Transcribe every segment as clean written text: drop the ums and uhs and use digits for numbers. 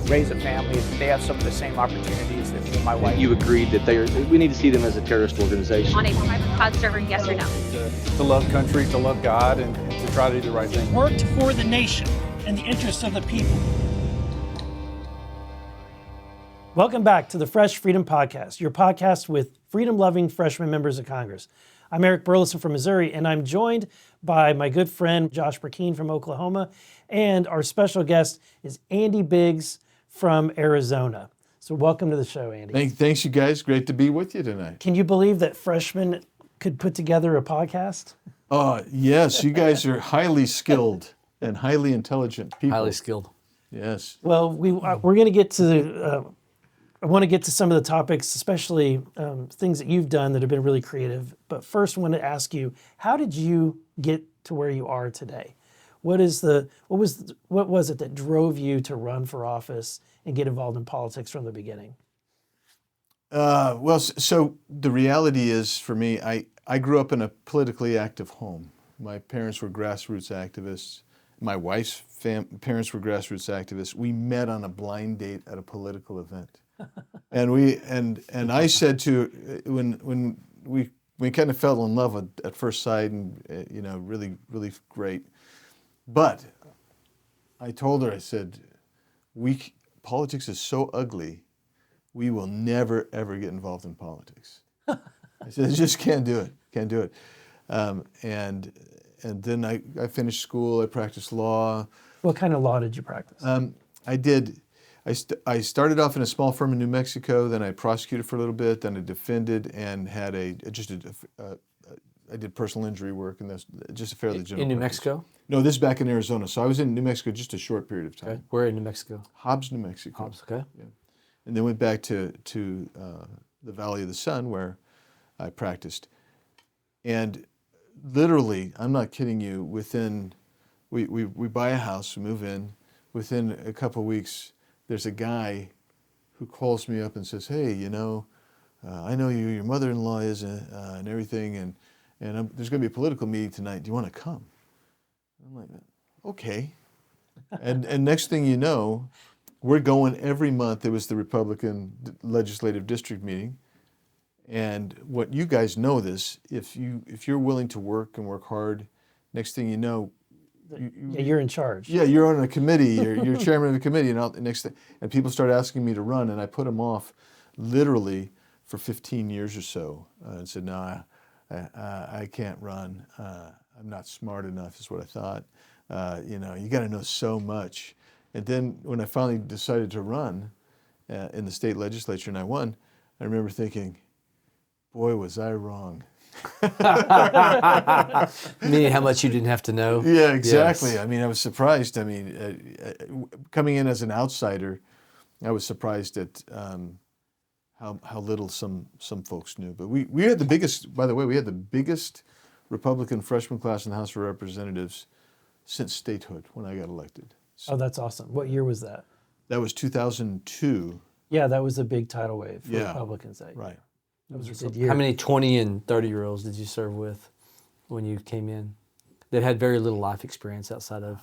raise a family. They have some of the same opportunities that me and my wife. You agreed that we need to see them as a terrorist organization. On a private cloud server, yes or no? To love country, to love God, and to try to do the right thing. Worked for the nation and the interests of the people. Welcome back to the Fresh Freedom Podcast, your podcast with freedom-loving freshman members of Congress. I'm Eric Burleson from Missouri, and I'm joined by my good friend Josh Burkeen from Oklahoma, and our special guest is Andy Biggs from Arizona. So welcome to the show, Andy. Thanks, you guys. Great to be with you tonight. Can you believe that freshmen could put together a podcast? Yes, you guys are highly skilled and highly intelligent people. Highly skilled. Yes. Well, we're going to get to I want to get to some of the topics, especially things that you've done that have been really creative. But first, I want to ask you, how did you get to where you are today? What was it that drove you to run for office and get involved in politics from the beginning? So the reality is, for me, I grew up in a politically active home. My parents were grassroots activists. My wife's parents were grassroots activists. We met on a blind date at a political event. And I said to when we kind of fell in love at first sight, and really great. But I told her, I said, politics is so ugly, we will never ever get involved in politics. I said, I just can't do it. And then I finished school. I practiced law. What kind of law did you practice? I started off in a small firm in New Mexico, then I prosecuted for a little bit, then I defended and had I did personal injury work, and that's just a fairly general. In New practice. Mexico? No, this is back in Arizona. So I was in New Mexico just a short period of time. Okay. Where in New Mexico? Hobbs, New Mexico. Hobbs, okay. Yeah. And then went back to the Valley of the Sun where I practiced. And literally, I'm not kidding you, we buy a house, we move in, within a couple of weeks, there's a guy who calls me up and says, hey, I know you, your mother-in-law is, and everything, and there's going to be a political meeting tonight. Do you want to come? I'm like, okay. And next thing you know, we're going every month. It was the Republican legislative district meeting. And what you guys know this, if you're willing to work and work hard, next thing you know, you're in charge. Yeah, you're on a committee. You're chairman of a committee, and people start asking me to run, and I put them off, literally for 15 years or so, and said, no, I can't run. I'm not smart enough, is what I thought. You got to know so much. And then when I finally decided to run in the state legislature and I won, I remember thinking, boy, was I wrong. Meaning how much you didn't have to know? Yeah, exactly. Yes. I mean, I was surprised. I mean, coming in as an outsider, I was surprised at how little some folks knew. But we had the biggest, by the way, we had the biggest Republican freshman class in the House of Representatives since statehood when I got elected. So Oh, that's awesome. What year was that? that was 2002. Yeah, that was a big tidal wave for Yeah. Republicans that year. Right. That was a good year. How many 20 and 30-year-olds did you serve with when you came in that had very little life experience outside of?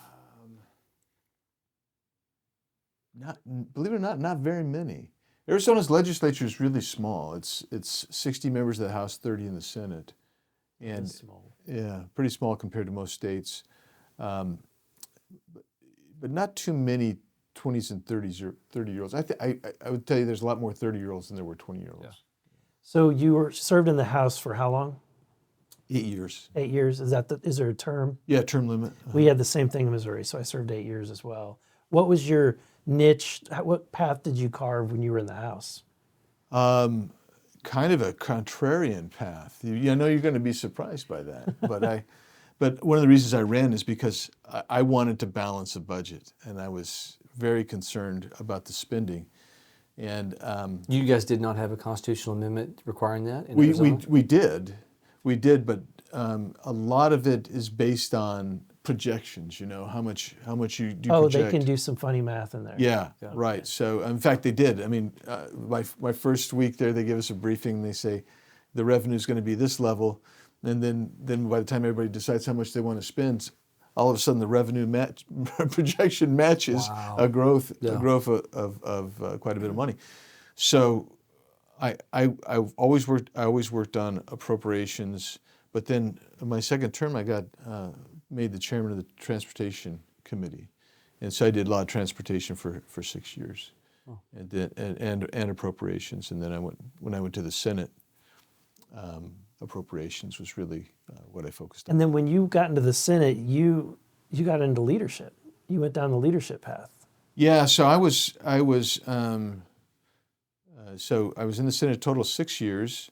Believe it or not, not very many. Arizona's legislature is really small. It's 60 members of the House, 30 in the Senate, and That's small. yeah, pretty small compared to most states. But not too many 20s and 30-year-olds. I would tell you there's a lot more 30-year-olds than there were 20-year-olds. Yeah. So you served in the House for how long? 8 years. 8 years. Is there a term? Yeah, term limit. We had the same thing in Missouri, so I served 8 years as well. What was your niche? What path did you carve when you were in the House? Kind of a contrarian path. I know you're going to be surprised by that, but one of the reasons I ran is because I wanted to balance a budget, and I was very concerned about the spending. And You guys did not have a constitutional amendment requiring that in we Arizona? we did, but a lot of it is based on projections. How much you do. Oh, project. they can do some funny math in there. Yeah, right. So in fact, they did. I mean, my first week there, they give us a briefing. And they say the revenue is going to be this level, and then by the time everybody decides how much they want to spend, all of a sudden the revenue projection matches Wow. a growth Yeah. of quite a bit of money. So I've always worked on appropriations, but then my second term I got made the chairman of the Transportation Committee, and so I did a lot of transportation for 6 years, and appropriations, and then when I went to the Senate, appropriations was really what I focused on. And then when you got into the Senate, you got into leadership. You went down the leadership path. Yeah, so I was in the Senate a total of 6 years,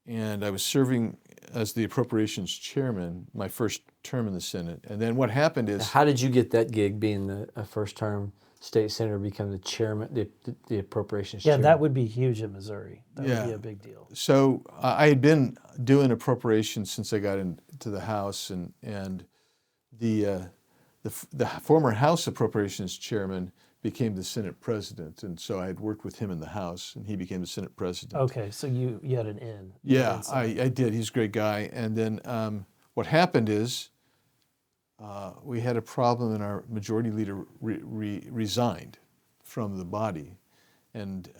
and I was serving as the appropriations chairman my first term in the Senate. And then what happened is, How did you get that gig, being a first-term state senator, become the chairman, the appropriations Yeah, chairman? that would be huge in Missouri. That Yeah. would be a big deal. so I had been doing appropriations since I got into the House, and the former House Appropriations Chairman became the Senate President, and so I had worked with him in the House, and he became the Senate President. Okay, so you had an in. Yeah, I did. He's a great guy. And then what happened is we had a problem, and our majority leader resigned from the body, and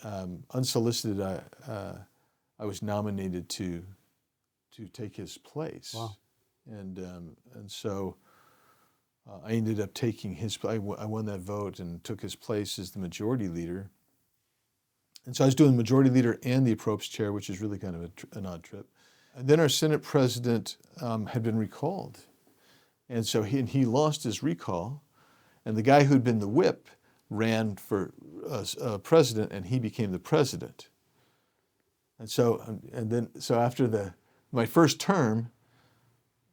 unsolicited, I was nominated to take his place. Wow. And so I ended up taking his. I won that vote and took his place as the majority leader. And so I was doing majority leader and the approps chair, which is really kind of an odd trip. And then our Senate president had been recalled, and so he lost his recall, and the guy who'd been the whip ran for president, and he became the president. And so after my first term,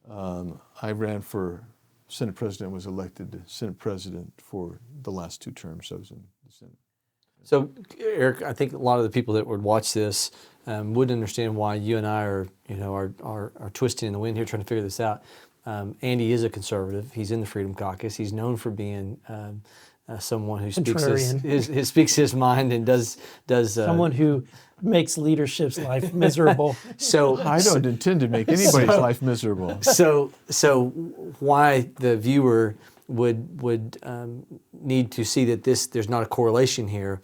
I ran for Senate president, was elected Senate president for the last 2 terms I was in the Senate. So, Eric, I think a lot of the people that would watch this would understand why you and I are twisting in the wind here, trying to figure this out. Andy is a conservative. He's in the Freedom Caucus. He's known for being someone who speaks his mind and does Someone who makes leadership's life miserable. So I don't intend to make anybody's life miserable. So why the viewer would need to see that there's not a correlation here.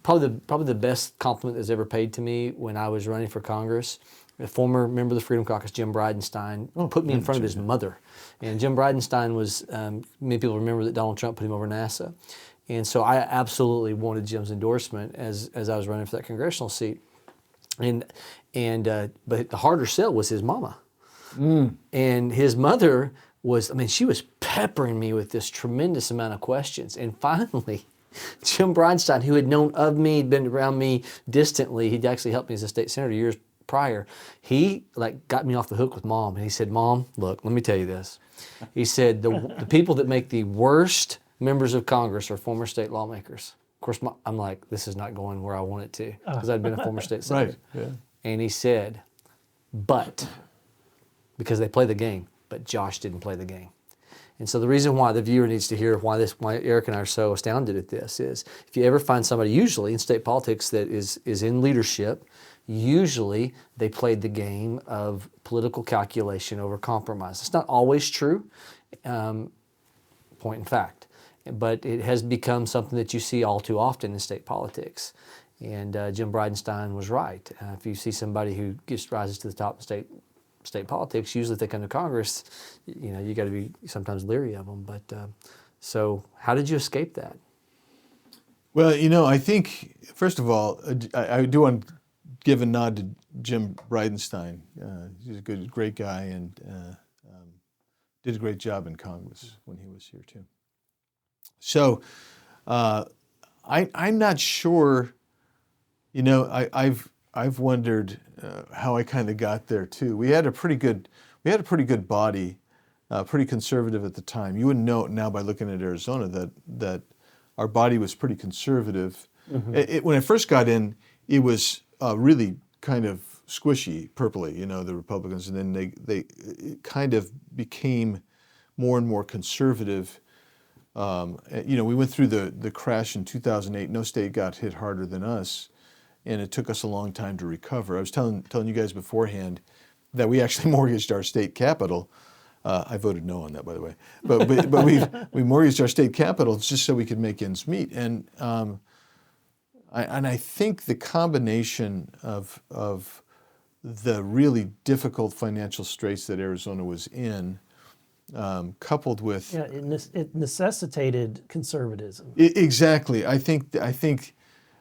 Probably the best compliment that's ever paid to me when I was running for Congress, a former member of the Freedom Caucus, Jim Bridenstine, put me in front of his mother. And Jim Bridenstine was, many people remember that Donald Trump put him over NASA. And so I absolutely wanted Jim's endorsement as I was running for that congressional seat. But the harder sell was his mama. And his mother she was peppering me with this tremendous amount of questions. And finally, Jim Bridenstine, who had known of me, been around me distantly, he'd actually helped me as a state senator years prior, he got me off the hook with Mom. And he said, Mom, look, let me tell you this. He said, the people that make the worst members of Congress are former state lawmakers. Of course, I'm like, this is not going where I want it to, because I'd been a former state senator. Right, yeah. And he said, but, because they play the game, but Josh didn't play the game. And so the reason why the viewer needs to hear why Eric and I are so astounded at this is, if you ever find somebody, usually in state politics, that is in leadership, usually they played the game of political calculation over compromise. It's not always true, point in fact, but it has become something that you see all too often in state politics. And Jim Bridenstine was right. If you see somebody who rises to the top of state politics, usually if they come to Congress, you got to be sometimes leery of them. But so how did you escape that? Well, I think, first of all, I do want to give a nod to Jim Bridenstine. He's a great guy, and did a great job in Congress when he was here too. So I'm not sure, I've wondered how I kind of got there too. We had a pretty good body, pretty conservative at the time. You wouldn't know it now by looking at Arizona that our body was pretty conservative. Mm-hmm. When I first got in, it was really kind of squishy, purpley, the Republicans, and then they kind of became more and more conservative. We went through the crash in 2008. No state got hit harder than us, and it took us a long time to recover. I was telling you guys beforehand that we actually mortgaged our state capital I voted no on that, by the way. But we mortgaged our state capital just so we could make ends meet. And I think the combination of the really difficult financial straits that Arizona was in, coupled with it necessitated conservatism. Exactly. I think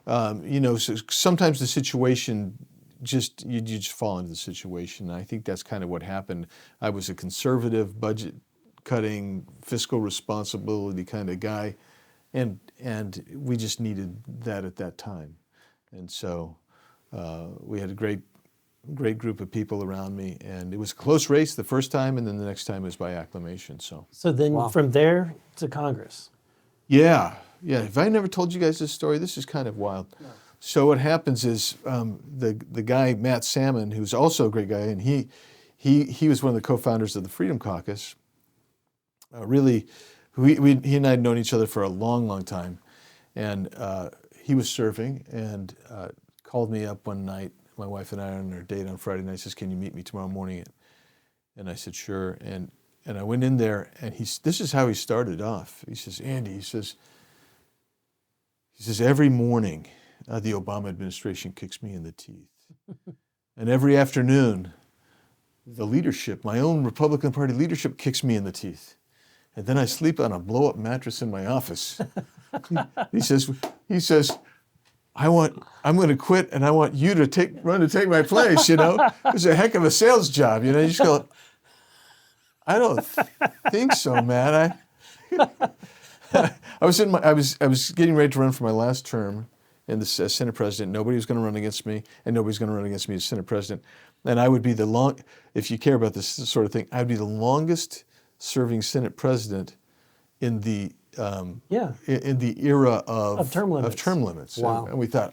so sometimes the situation you just fall into the situation. And I think that's kind of what happened. I was a conservative, budget cutting, fiscal responsibility kind of guy, and we just needed that at that time. And so we had a great group of people around me, and it was a close race the first time, and then the next time was by acclamation. So then from there to Congress. Yeah. Have I never told you guys this story? This is kind of wild. No. So what happens is the guy Matt Salmon, who's also a great guy, and he was one of the co-founders of the Freedom Caucus. He and I had known each other for a long, long time, and he was serving and called me up one night. My wife and I are on our date on Friday night. Says, "Can you meet me tomorrow morning?" And I said, "Sure." And I went in there, and this is how he started off. He says, "Andy," he says, "every morning the Obama administration kicks me in the teeth. And every afternoon the leadership, my own Republican Party leadership, kicks me in the teeth. And then I sleep on a blow-up mattress in my office." He says, I'm going to quit, and I want you to take my place, It's a heck of a sales job, You just go, "I don't think so, Matt. I was getting ready to run for my last term as Senate President. Nobody was going to run against me, and nobody's going to run against me as Senate President. And I would be if you care about this sort of thing, I'd be the longest serving Senate President in the in the era of term limits. Wow. And we thought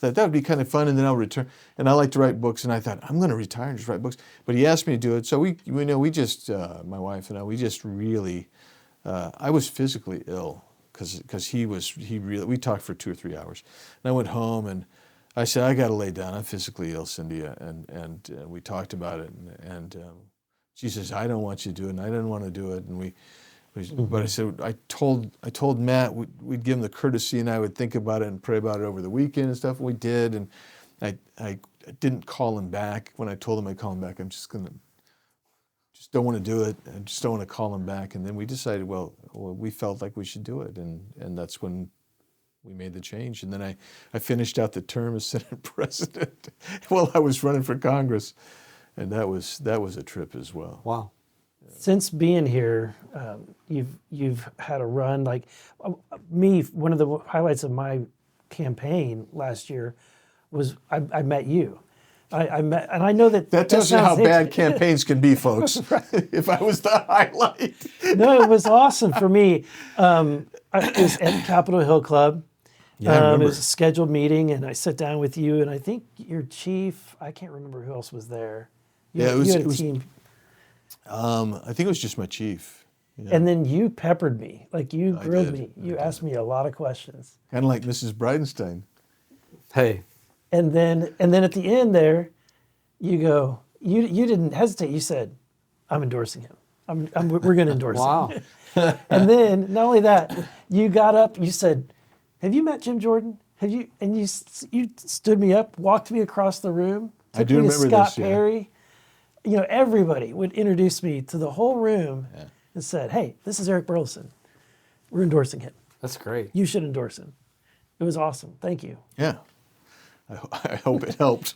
that would be kind of fun, and then I'll return. And I like to write books, and I thought I'm going to retire and just write books. But he asked me to do it, so we just my wife and I, we just really. I was physically ill because we talked for 2 or 3 hours, and I went home and I said, "I got to lay down. I'm physically ill, Cindy," and we talked about it, and she says, "I don't want you to do it," and I didn't want to do it, and but I said, I told Matt we'd give him the courtesy, and I would think about it and pray about it over the weekend and stuff, and we did, and I didn't call him back. When I told him I'd call him back, just don't want to do it. I just don't want to call him back. And then we decided, well, we felt like we should do it, and that's when we made the change. And then I finished out the term as Senate President while I was running for Congress, and that was a trip as well. Wow. Since being here, you've had a run. Like me, one of the highlights of my campaign last year was I met you. I met, and I know that tells you how bad campaigns can be, folks. If I was the highlight. No, it was awesome for me. It was at Capitol Hill Club. Yeah, I remember. It was a scheduled meeting, and I sat down with you, and I think your chief. I can't remember who else was there. You had a team. I think it was just my chief. Yeah. And then you peppered me, like you grilled me. You I asked me a lot of questions. Kind of like Mrs. Bridenstine. Hey. And then at the end there, you go. You didn't hesitate. You said, "I'm endorsing him. We're going to endorse him." Wow. And then not only that, you got up. You said, "Have you met Jim Jordan? Have you?" And you stood me up, walked me across the room. I do remember Scott this. Yeah. Perry. Everybody would introduce me to the whole room and said, "Hey, this is Eric Burleson. We're endorsing him. That's great. You should endorse him." It was awesome. Thank you. Yeah. I hope it helped.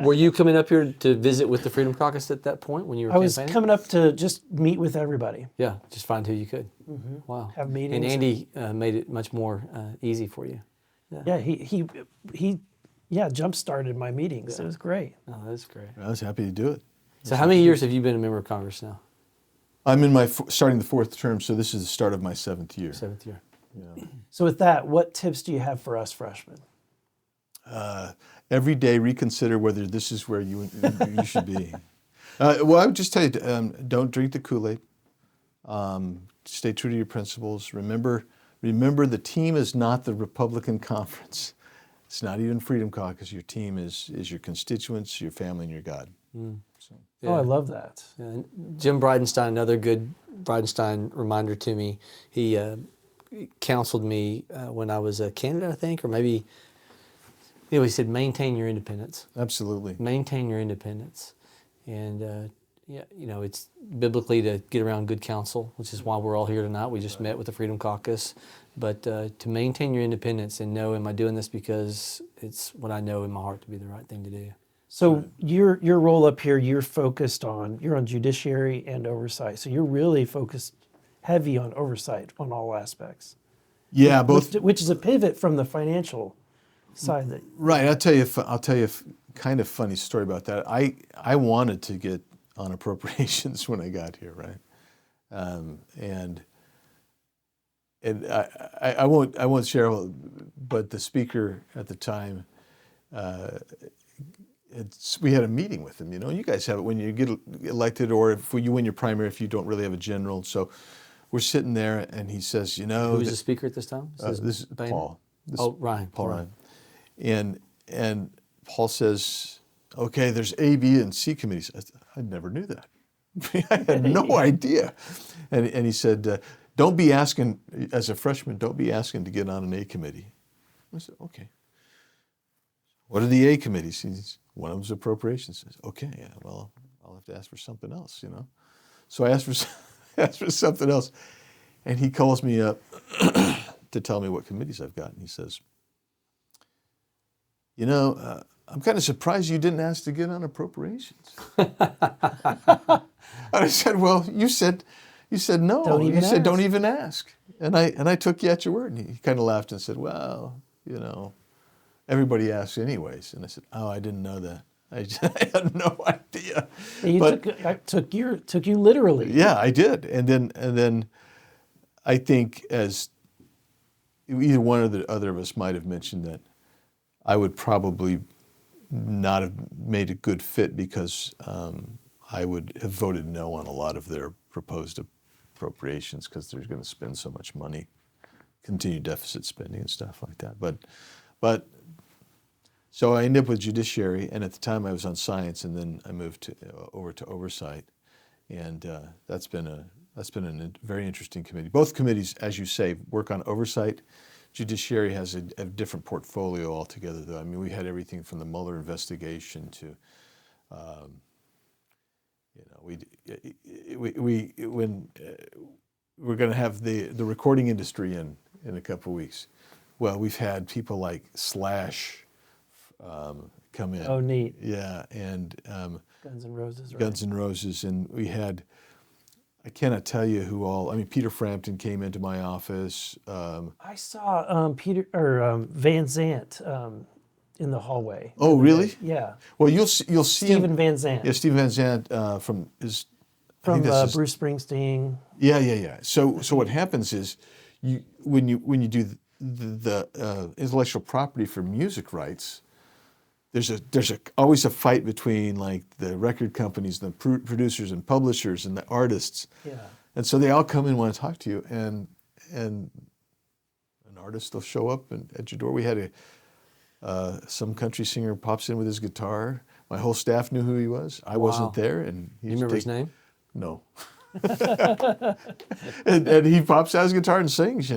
Were you coming up here to visit with the Freedom Caucus at that point when you were I was campaigning? coming up to just meet with everybody. Yeah, just find who you could. Mm-hmm. Wow. Have meetings. And Andy made it much more easy for you. Yeah, he jump-started my meetings. Yeah. It was great. Oh, that's great. I was happy to do it. So how many years have you been a member of Congress now? I'm in starting the 4th term, so this is the start of my 7th year. 7th year. Yeah. So with that, what tips do you have for us freshmen? Every day reconsider whether this is where you should be. Well, I would just tell you, don't drink the Kool-Aid. Stay true to your principles. Remember the team is not the Republican conference. It's not even Freedom Caucus. Your team is your constituents, your family, and your God. Oh, I love that. And Jim Bridenstine, another good Bridenstine reminder to me. He counseled me when I was a candidate, I think, or maybe. He said, maintain your independence. Absolutely. Maintain your independence, and it's biblically to get around good counsel, which is why we're all here tonight. We just met with the Freedom Caucus, but to maintain your independence and know, am I doing this because it's what I know in my heart to be the right thing to do. So your role up here, you're on Judiciary and Oversight. So you're really focused heavy on oversight on all aspects. Yeah, both. Which is a pivot from the financial side. Right. I'll tell you a kind of funny story about that. I wanted to get on appropriations when I got here, right? And I won't share, but the speaker at the time. We had a meeting with him. You guys have it when you get elected, or if you win your primary, if you don't really have a general. So we're sitting there, and he says, Who was the speaker at this time? This is Paul. Ryan. Paul Ryan. And Paul says, okay, there's A, B, and C committees. I never knew that. I had no idea. And he said, don't be asking, as a freshman, don't be asking to get on an A committee. I said, okay. What are the A committees? One of them's appropriations. Says, okay, yeah, well, I'll have to ask for something else, So I asked for something else, and he calls me up to tell me what committees I've got, and he says, I'm kind of surprised you didn't ask to get on appropriations. And I said, well, you said no. You said don't even ask, and I took you at your word. And he kind of laughed and said, well, everybody asks anyways. And I said, oh, I didn't know that. I had no idea. I took you literally. Yeah, I did. And then I think, as either one or the other of us might have mentioned, that I would probably not have made a good fit because I would have voted no on a lot of their proposed appropriations because they're going to spend so much money, continued deficit spending and stuff like that. But so I ended up with Judiciary, and at the time I was on Science, and then I moved over to Oversight, and that's been a very interesting committee. Both committees, as you say, work on oversight. Judiciary has a different portfolio altogether, though. I mean, we had everything from the Mueller investigation to, when we're going to have the recording industry in a couple of weeks. Well, we've had people like Slash come in. Oh, neat. Yeah, and Guns N' Roses. Right? Guns N' Roses, and we had. I cannot tell you who all. I mean, Peter Frampton came into my office. I saw Van Zant in the hallway. Oh, really? Yeah. Well, you'll see Stephen him. Van Zant. Yeah, Stephen Van Zant from Bruce Springsteen. Yeah. So what happens is, when you do the intellectual property for music rights, there's always a fight between like the record companies, the producers and publishers, and the artists. Yeah. And so they all come in and want to talk to you, and an artist will show up at your door. We had some country singer pops in with his guitar. My whole staff knew who he was. I wasn't there, and you remember his name? No. and he pops out his guitar and sings,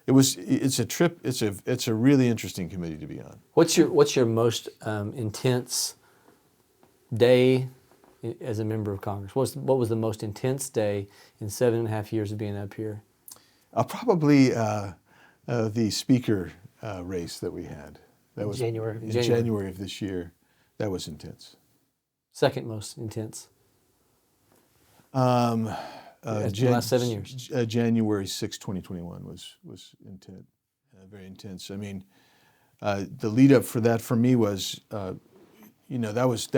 it's a trip. It's a really interesting committee to be on. What's your most intense day as a member of Congress? What was the most intense day in 7.5 years of being up here? Probably the speaker race that we had. That was January. In January of this year. That was intense. Second most intense. The last 7 years. January 6, 2021 was intense, very intense. I mean, the lead up for that for me was, that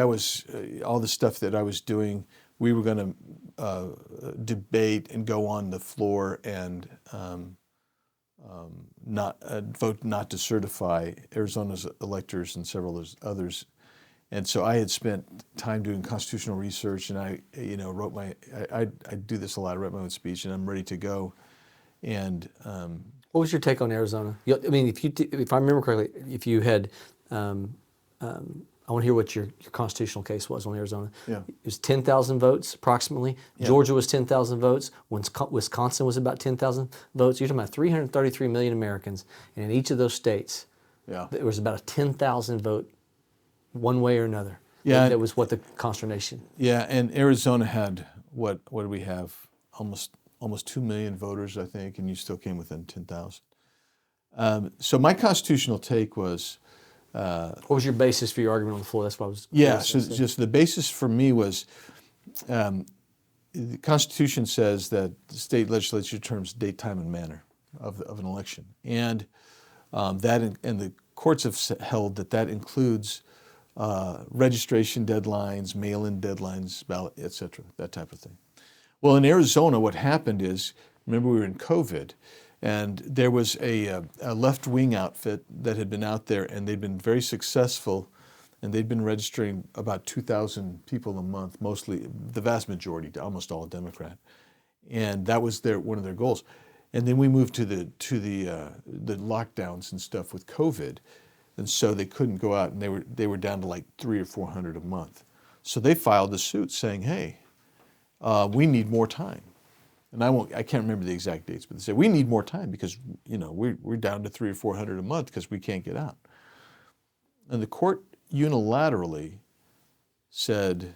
was all the stuff that I was doing. We were going to debate and go on the floor and not vote not to certify Arizona's electors and several others. And so I had spent time doing constitutional research, and I wrote I do this a lot. I write my own speech, and I'm ready to go. And what was your take on Arizona? I mean, if I remember correctly, if you had I want to hear what your constitutional case was on Arizona. Yeah. It was 10,000 votes approximately. Yeah. Georgia was 10,000 votes. Wisconsin was about 10,000 votes. You're talking about 333 million Americans, and in each of those states, Yeah. there was about a 10,000 vote, one way or another. Yeah. That was what the consternation. Yeah, and Arizona had what do we have? Almost 2 million voters, I think, and you still came within 10,000. So my constitutional take was, What was your basis for your argument on the floor? That's what I was. yeah. So just the basis for me was, the Constitution says that the state legislature determines date, time, and manner of an election, and and the courts have held that includes registration deadlines, mail-in deadlines, ballot, etc., that type of thing. Well, in Arizona, what happened is, remember we were in COVID, and there was a left-wing outfit that had been out there, and they'd been very successful, and they'd been registering about 2,000 people a month, mostly, the vast majority, almost all Democrat, and that was one of their goals. And then we moved to the lockdowns and stuff with COVID, and so they couldn't go out, and they were down to like 300 or 400 a month. So they filed a suit saying, "Hey, we need more time." And I can't remember the exact dates, but they said we need more time because we're down to 300 or 400 a month because we can't get out. And the court unilaterally said,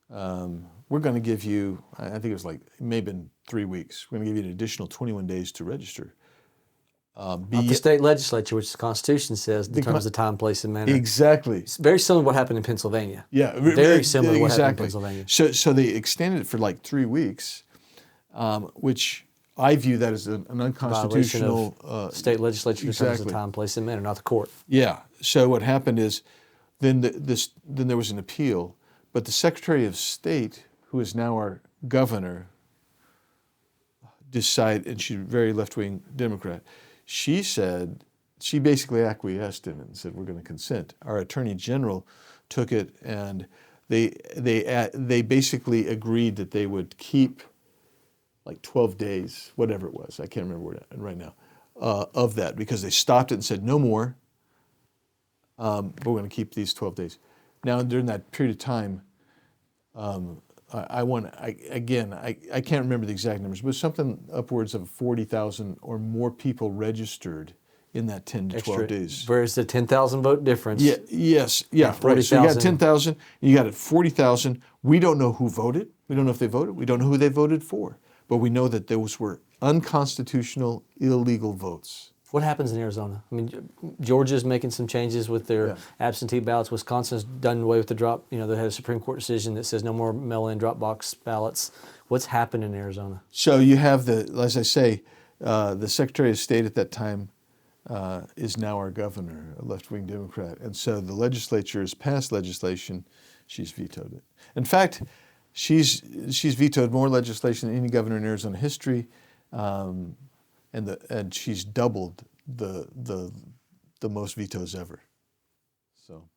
"We're going to give you," I think it was like it may have been 3 weeks. We're going to give you an additional 21 days to register. Not the state legislature, which the Constitution says determines the time, place, and manner. Exactly. It's very similar to what happened in Pennsylvania. Yeah, very similar to what happened in exactly. Pennsylvania. So they extended it for like 3 weeks, which I view that as an unconstitutional. Violation of state legislature determines the time, place, and manner, not the court. Yeah. So what happened is, then there was an appeal, but the Secretary of State, who is now our governor, decided, and she's a very left-wing Democrat. She basically acquiesced in it and said, "We're going to consent." Our Attorney General took it, and they basically agreed that they would keep like 12 days, whatever it was. I can't remember right now, of that, because they stopped it and said, "No more, but we're going to keep these 12 days." Now, during that period of time, I can't remember the exact numbers, but something upwards of 40,000 or more people registered in that 10 to 12 days. Whereas the 10,000 vote difference. Yeah, yes, yeah, right. So you got 10,000, and you got 40,000. We don't know who voted. We don't know if they voted. We don't know who they voted for. But we know that those were unconstitutional, illegal votes. What happens in Arizona? I mean, Georgia's making some changes with their absentee ballots. Wisconsin's done away with the drop. They had a Supreme Court decision that says no more mail-in drop box ballots. What's happened in Arizona? So you have as I say, the Secretary of State at that time is now our governor, a left-wing Democrat. And so the legislature has passed legislation. She's vetoed it. In fact, she's vetoed more legislation than any governor in Arizona history. And she's doubled the most vetoes ever. So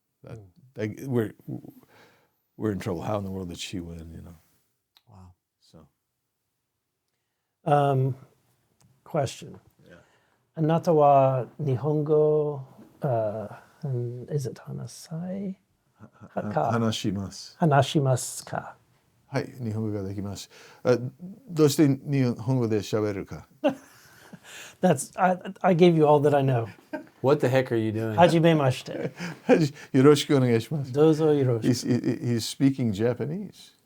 we're in trouble. How in the world did she win? Wow. So. Question. Yeah. Anata wa Nihongo, is it Hanasai? Hanashimasu. Hanashimasu ka. はい、日本語ができます。どうして日本語で喋るか。I gave you all that I know. What the heck are you doing? Hajimemashite. よろしくお願いします。Dozo yoroshiku. He's speaking Japanese.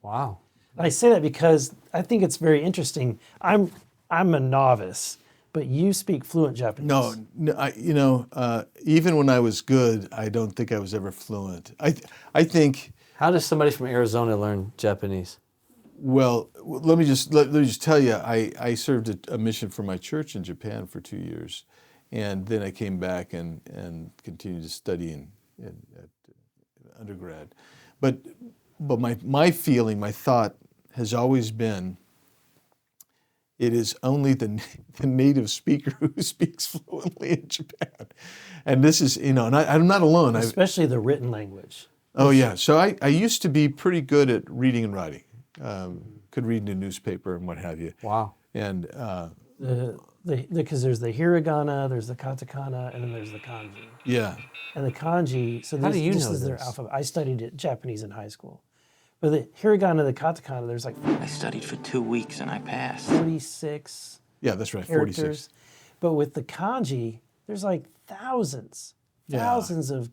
Wow. I say that because I think it's very interesting. I'm a novice, but you speak fluent Japanese. No, even when I was good, I don't think I was ever fluent. I think. How does somebody from Arizona learn Japanese? Well, let me just tell you, I served a mission for my church in Japan for 2 years, and then I came back and continued to study at undergrad. But my feeling, my thought has always been, it is only the native speaker who speaks fluently in Japan, and this is and I'm not alone. Especially the written language. Oh yeah, so I used to be pretty good at reading and writing. Could read in a newspaper and what have you. Wow. And The because there's the hiragana, there's the katakana, and then there's the kanji. Yeah. And the kanji, so How do you this know is their this? alphabet. I studied Japanese in high school. But the hiragana, the katakana, there's like I studied for 2 weeks and I passed. 46 Yeah, that's right. characters. 46. But with the kanji, there's like thousands of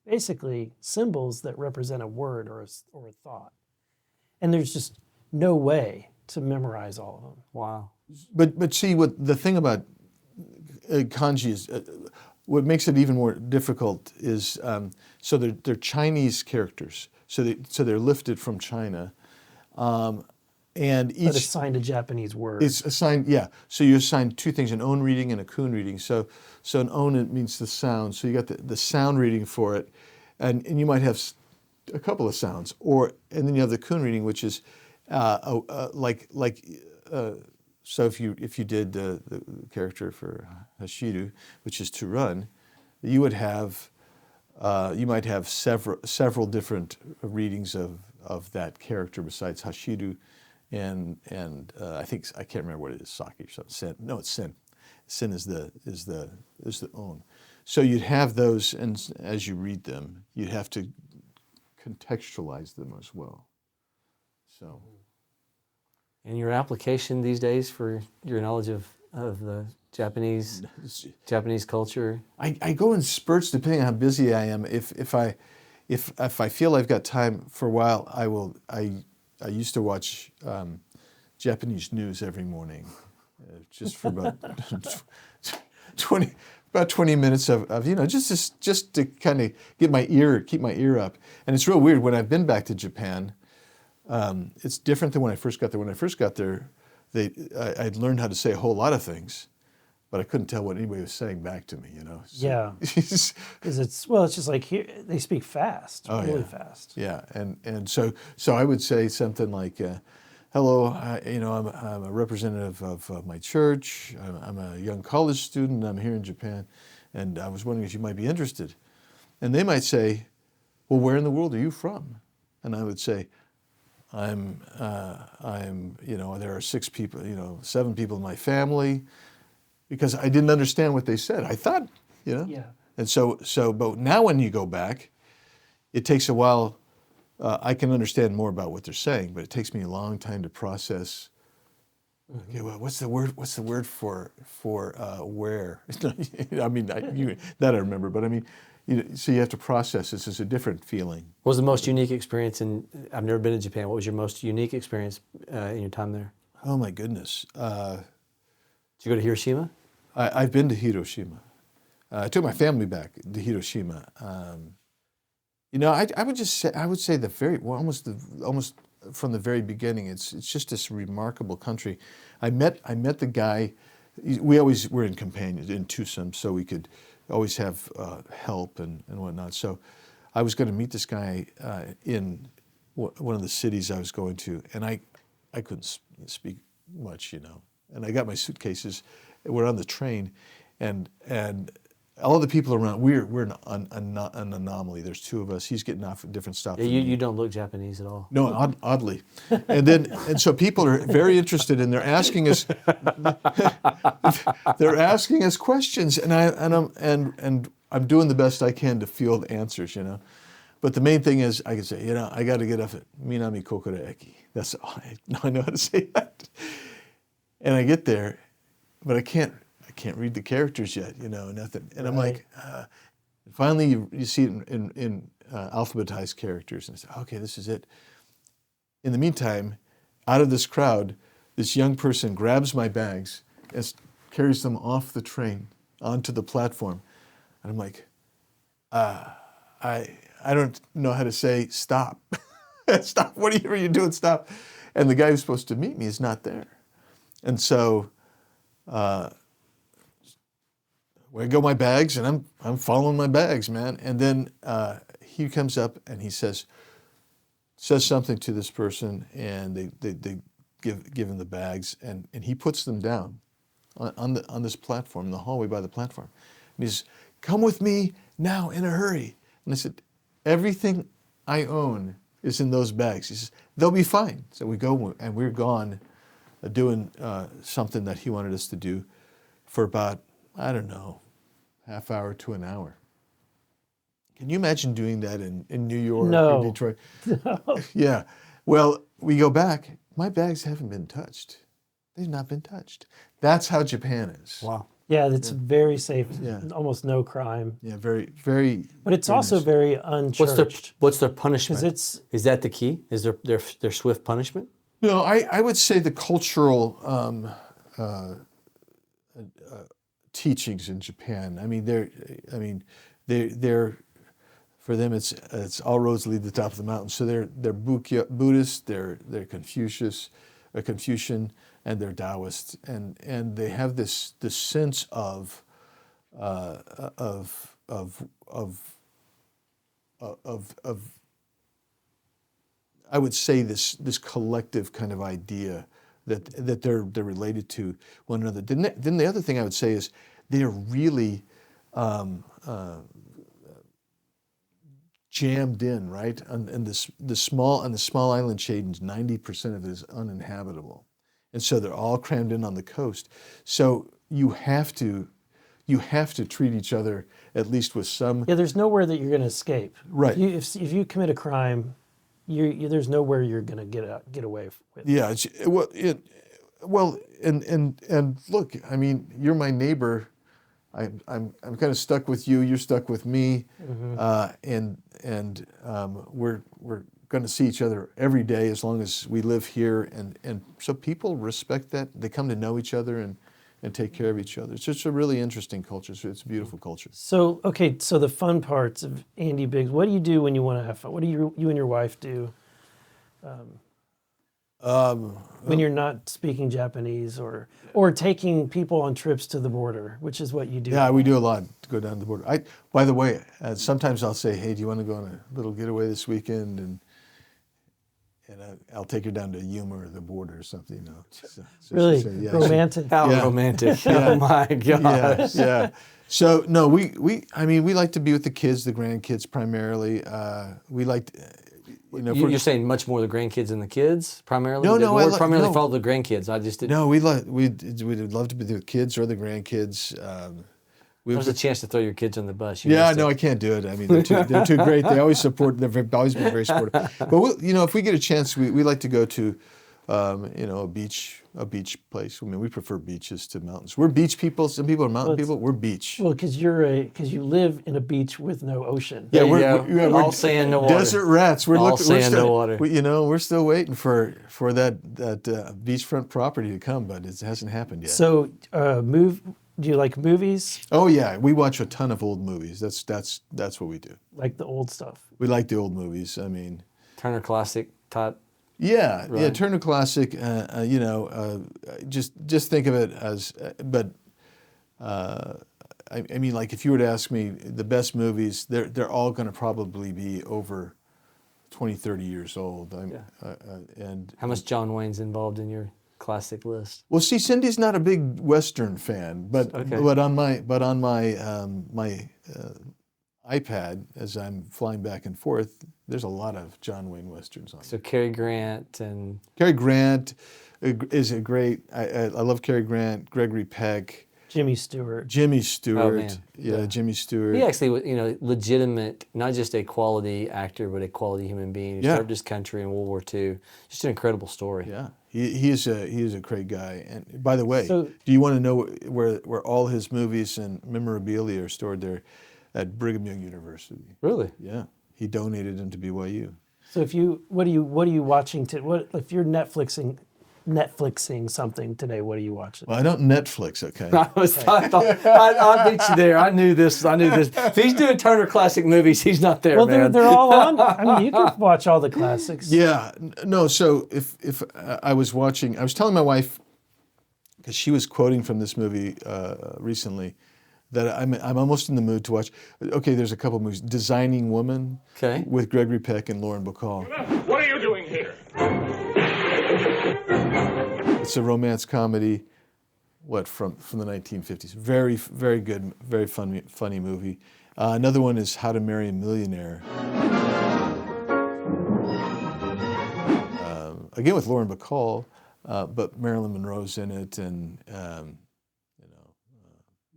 basically symbols that represent a word or a thought. And there's just no way to memorize all of them. Wow. But see, what the thing about kanji is, what makes it even more difficult is, so they're Chinese characters. So they're lifted from China, and each But assigned a Japanese word. it's assigned. Yeah. So you assign two things: an own reading and a kun reading. So an own, it means the sound. So you got the sound reading for it, and you might have a couple of sounds, and then you have the kun reading, which is so if you did the character for Hashiru, which is to run, you would have you might have several different readings of that character besides Hashiru, and I think I can't remember what it is, Saki or something. Sen. No, it's Sen. Sen is the own. So you'd have those, and as you read them, you'd have to contextualize them as well. So. And your application these days for your knowledge of the Japanese culture? I go in spurts depending on how busy I am. If I feel I've got time for a while, I used to watch Japanese news every morning, just for about 20 minutes of just to kind of keep my ear up. And it's real weird when I've been back to Japan. It's different than when I first got there. When I first got there, I'd learned how to say a whole lot of things, but I couldn't tell what anybody was saying back to me, So, yeah, because it's just like here they speak fast, really fast. Yeah, and so I would say something like, "Hello, I'm a representative of my church. I'm a young college student. I'm here in Japan, and I was wondering if you might be interested." And they might say, "Well, where in the world are you from?" And I would say, I'm there are 6 people, 7 people in my family, because I didn't understand what they said. I thought, Yeah. And so, but now when you go back, it takes a while. I can understand more about what they're saying, but it takes me a long time to process. Okay, well, what's the word? What's the word for where? I mean, that I remember, but I mean, so you have to process this. It's a different feeling. What was the most unique experience I've never been to Japan. What was your most unique experience in your time there? Oh my goodness. Did you go to Hiroshima? I've been to Hiroshima. I took my family back to Hiroshima. I would just say almost from the very beginning. It's just this remarkable country. I met the guy. We always were in companions in twosome, so we could always have help and whatnot. So I was going to meet this guy in one of the cities I was going to, and I couldn't speak much, And I got my suitcases. We're on the train, and all the people around, we're an anomaly. There's 2 of us. He's getting off at different stops. Yeah, you don't look Japanese at all. No, oddly. And so people are very interested, and they're asking us questions, and I'm doing the best I can to field answers, But the main thing is I can say, I got to get off at Minami Kokura Eki. That's all I know how to say that. And I get there, but I can't read the characters yet, nothing. And I'm like, finally you see it in alphabetized characters, and I say, okay, this is it. In the meantime, out of this crowd, this young person grabs my bags and carries them off the train onto the platform. And I'm like, I don't know how to say stop. Stop, what are you doing, stop? And the guy who's supposed to meet me is not there. And so where go my bags, and I'm following my bags, man. And then he comes up and he says something to this person, and they give him the bags, and he puts them down on this platform, in the hallway by the platform. And he says, "Come with me now in a hurry." And I said, "Everything I own is in those bags." He says, "They'll be fine." So we go, and we're gone doing something that he wanted us to do for about, I don't know, half hour to an hour. Can you imagine doing that in New York No. or Detroit? Yeah. Well, we go back. My bags haven't been touched. They've not been touched. That's how Japan is. Wow. Yeah, it's very safe. Yeah. Almost no crime. Yeah, very, very. But it's very also nice. very unchurched. What's their punishment? 'Cause Is that the key? Is their swift punishment? No, I would say the cultural teachings in Japan. I mean, they're for them it's all roads lead to the top of the mountain. So they're Buddhist, they're Confucian, and they're Taoist, and they have this sense of I would say this collective kind of idea that they're related to one another. Then the other thing I would say is they are really jammed in, right? And the small island chain, 90% of it is uninhabitable, and so they're all crammed in on the coast. So you have to treat each other at least with some. Yeah, there's nowhere that you're going to escape. Right. If you commit a crime, there's nowhere you're going to get away with. Yeah. And look, I mean, you're my neighbor. I'm kind of stuck with you. You're stuck with me, and we're going to see each other every day as long as we live here. And so people respect that. They come to know each other and take care of each other. It's just a really interesting culture. It's a beautiful culture. So so the fun parts of Andy Biggs. What do you do when you want to have fun? What do you and your wife do when you're not speaking Japanese or taking people on trips to the border, which is what you do? Yeah, we do a lot to go down the border. By the way, sometimes I'll say, "Hey, do you want to go on a little getaway this weekend?" And I'll take her down to Yuma or the border or something, you know. So Really? she'll say, yeah, Romantic? How Yeah. romantic. Oh my gosh. yeah. So no, we like to be with the kids, the grandkids primarily. We like, You're saying much more the grandkids than the kids primarily? No, no, Or primarily follow the grandkids. I just didn't. No, we'd love to be the kids or the grandkids. There's a chance to throw your kids on the bus. Yeah, no, I can't do it. I mean, they're too great. They always support. They've always been very supportive. But if we get a chance, we like to go to, a beach place. I mean, we prefer beaches to mountains. We're beach people. Some people are mountain people. We're beach. Well, because you live in a beach with no ocean. Yeah, we're all sand, no water. Desert rats. All sand, no water. We're still waiting for that beachfront property to come, but it hasn't happened yet. So, do you like movies? Oh yeah, we watch a ton of old movies. That's what we do. Like the old stuff? We like the old movies. I mean, Turner Classic type. Yeah, right? Yeah, Turner Classic. Just think of it as, I mean, like if you were to ask me the best movies, they're all going to probably be over 20, 30 years old. And how much John Wayne's involved in your classic list? Well, see, Cindy's not a big Western fan, but on my iPad as I'm flying back and forth, there's a lot of John Wayne Westerns on. So Cary Grant is a great. I love Cary Grant, Gregory Peck, Jimmy Stewart. Oh, man. Yeah, Jimmy Stewart. He actually was, legitimate, not just a quality actor, but a quality human being. He served his country in World War II. Just an incredible story. Yeah, he is a great guy. And by the way, do you want to know where all his movies and memorabilia are stored? There, at Brigham Young University. Really? Yeah, he donated them to BYU. So what are you watching? If you're Netflixing something today? What are you watching? Well, I don't Netflix. Okay. I beat you there. I knew this. If he's doing Turner Classic movies, he's not there. Well, man. they're all on. I mean, you can watch all the classics. Yeah. No. So if I was watching, I was telling my wife because she was quoting from this movie recently that I'm almost in the mood to watch. Okay, there's a couple movies. Designing Woman. Okay. With Gregory Peck and Lauren Bacall. What are you doing here? It's a romance comedy. From the 1950s. Very, very good, very funny movie. Another one is How to Marry a Millionaire. Again with Lauren Bacall. but Marilyn Monroe's in it, and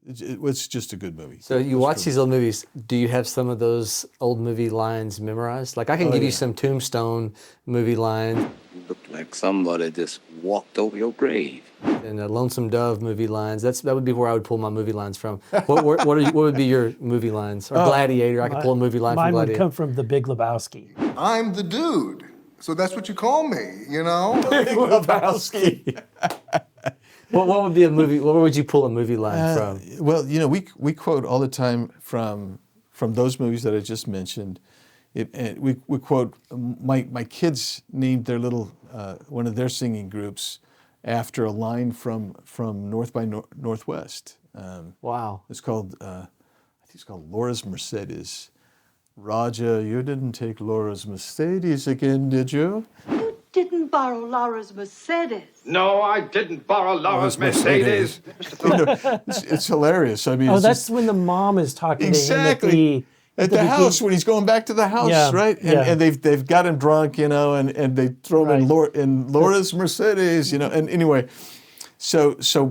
it's just a good movie. So you watch these old movies. Do you have some of those old movie lines memorized? Like I can give you some Tombstone movie lines. You look like somebody just walked over your grave. And Lonesome Dove movie lines. That would be where I would pull my movie lines from. What would be your movie lines? Or Gladiator? I could pull a movie line from Mine would Gladiator. come from The Big Lebowski. I'm the dude. So that's what you call me, you know? Lebowski. What would be a movie? Where would you pull a movie line from? Well, we quote all the time from those movies that I just mentioned. And we quote my kids named their little one of their singing groups after a line from North by Northwest. Wow. It's called I think it's called Laura's Mercedes. Roger, you didn't take Laura's Mercedes again, did you? You didn't borrow Laura's Mercedes. No, I didn't borrow Laura's Mercedes. It's hilarious. I mean, that's when the mom is talking exactly. to him at the house when he's going back to the house, right? And they've got him drunk, and they throw him in Laura's Mercedes, And anyway,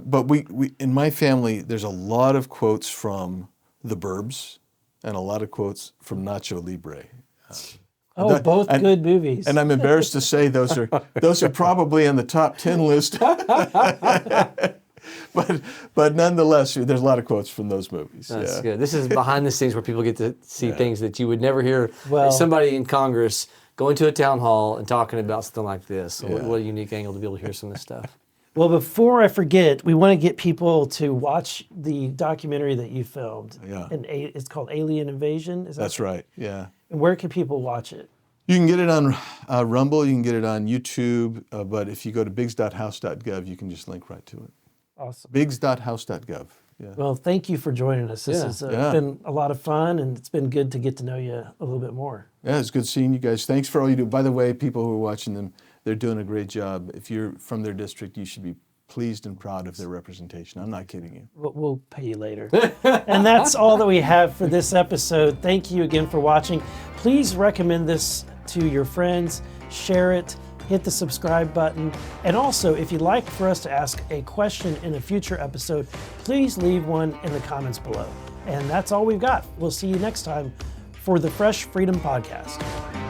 but we in my family, there's a lot of quotes from The Burbs, and a lot of quotes from Nacho Libre. Both good movies. And I'm embarrassed to say those are probably on the top 10 list. But nonetheless, there's a lot of quotes from those movies. That's good. This is behind the scenes where people get to see things that you would never hear. Somebody in Congress going to a town hall and talking about something like this. What a unique angle to be able to hear some of this stuff. Well, before I forget, we want to get people to watch the documentary that you filmed. Yeah. And it's called Alien Invasion. That's right. Yeah. And where can people watch it? You can get it on Rumble. You can get it on YouTube. But if you go to bigs.house.gov, you can just link right to it. Awesome. Bigs.house.gov. Yeah. Well, thank you for joining us. This has been a lot of fun, and it's been good to get to know you a little bit more. Yeah, it's good seeing you guys. Thanks for all you do. By the way, people who are watching them, they're doing a great job. If you're from their district, you should be pleased and proud of their representation. I'm not kidding you. We'll pay you later. And that's all that we have for this episode. Thank you again for watching. Please recommend this to your friends, share it, hit the subscribe button. And also, if you'd like for us to ask a question in a future episode, please leave one in the comments below. And that's all we've got. We'll see you next time for the Fresh Freedom Podcast.